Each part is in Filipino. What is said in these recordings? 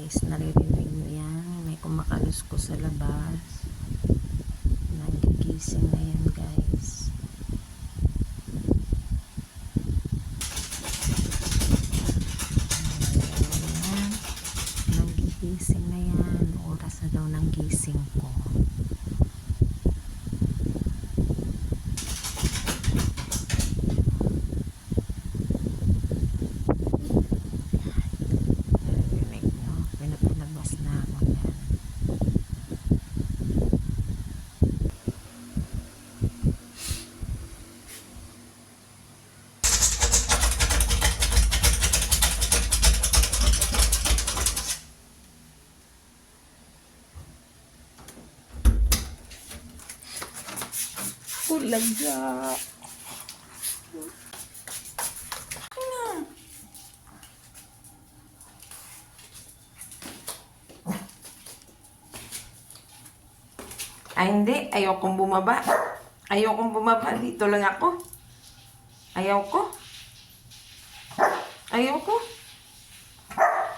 guys, naririnig mo yan, may kumakalusko sa labas. Nagigising na yan guys. Ayan. Nagigising na yan, oras na daw ng gising ko. Ulaga. Ay, hindi. Ayokong bumaba. Ayokong bumaba. Dito lang ako. Ayoko. Ayoko.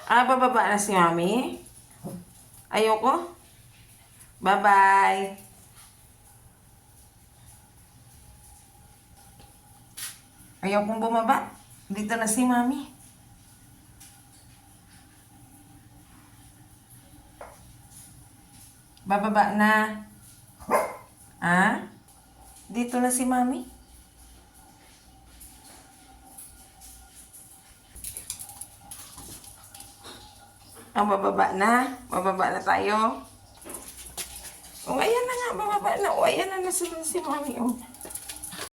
Bababa na si Mami. Ayoko. Bye-bye. Ayokong bumaba. Dito na si Mami. Bababa na. Dito na si Mami. Bababa na. Bababa na tayo. Ayan na nga. Bababa na. Ayan na si Mami.